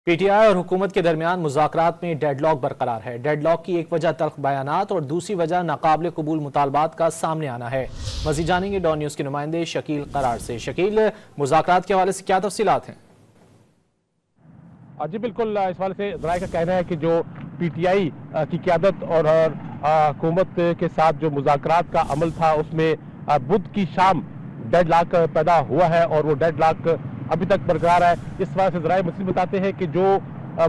PTI और हुकूमत के दरमियान मुज़ाकरात में डेडलॉक बरकरार है। डेडलॉक की एक वजह तल्ख बयानात और दूसरी वजह नाकाबिल कबूल मुतालबात का सामने आना है। मज़ीद जानेंगे डॉन न्यूज़ के नुमाइंदे शकील करार से। शकील, मुज़ाकरात के हवाले से क्या तफसीलात हैं? जी बिल्कुल, इस हवाले से ज़राए का कहना है कि जो पीटीआई की क़यादत और हुकूमत के साथ जो मुज़ाकरात का अमल था उसमें बुध की शाम डेडलॉक पैदा हुआ है और वो डेडलॉक अभी तक बरकरार है। इस हवाले से ज़राए मज़ीद बताते हैं कि जो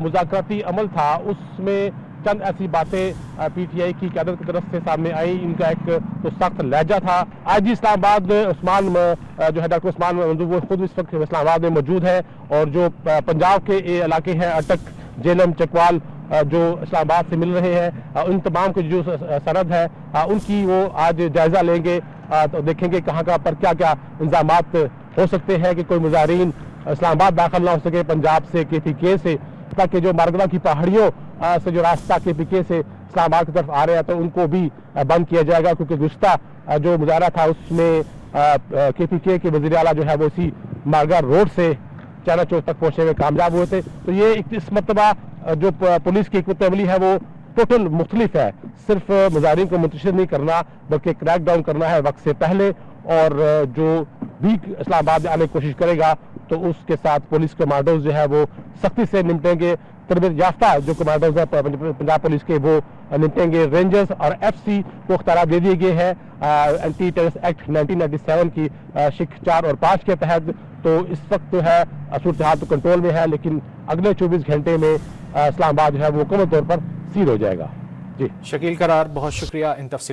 मुज़ाकराती अमल था उसमें चंद ऐसी बातें पीटीआई की क़यादत की तरफ से सामने आई। इनका एक तो सख्त लहजा था। आईजी इस्लामाबाद उस्मान जो है डॉक्टर उस्मान वो खुद इस वक्त इस्लामाबाद में मौजूद है और जो पंजाब के इलाके हैं अटक, जेलम, चकवाल जो इस्लामाबाद से मिल रहे हैं उन तमाम की जो सरहद है उनकी वो आज जायजा लेंगे। तो देखेंगे कहाँ कहाँ पर क्या क्या इंतजामात हो सकते हैं कि कोई मुजाहिरीन इस्लामाबाद दाखिल ना हो सके पंजाब से, KPK से, ताकि जो मारगवा की पहाड़ियों से जो रास्ता KPK से इस्लामाबाद की तरफ आ रहे हैं तो उनको भी बंद किया जाएगा, क्योंकि गुज़श्ता जो मुजाहरा था उसमें KPK के वज़ीर आला जो है वो इसी मारगा रोड से चाइना चौक तक पहुंचने में कामयाब हुए थे। तो ये इस मरतबा जो पुलिस की हिकमत अमली है वो टोटल मुख्तलिफ है। सिर्फ मुजाहिरीन को मुंतशिर नहीं करना बल्कि क्रैक डाउन करना है वक्त से पहले, और जो भी इस्लामाबाद आने की कोशिश करेगा तो उसके साथ पुलिस कमांडोज जो है वो सख्ती से निपटेंगे। तरबियत याफ्ता जो कमांडोज है पंजाब पुलिस के वो निपटेंगे। रेंजर्स और FC को इख्तियार दे दिए गए हैं एंटी टेररिस्ट एक्ट 1997 की शिक 4 और 5 के तहत। तो इस वक्त जो है सूरत हाल तो कंट्रोल में है, लेकिन अगले 24 घंटे में इस्लामाबाद जो है वो मुकम्मल तौर पर सील हो जाएगा। जी शकील करार, बहुत शुक्रिया इन तफसीलात।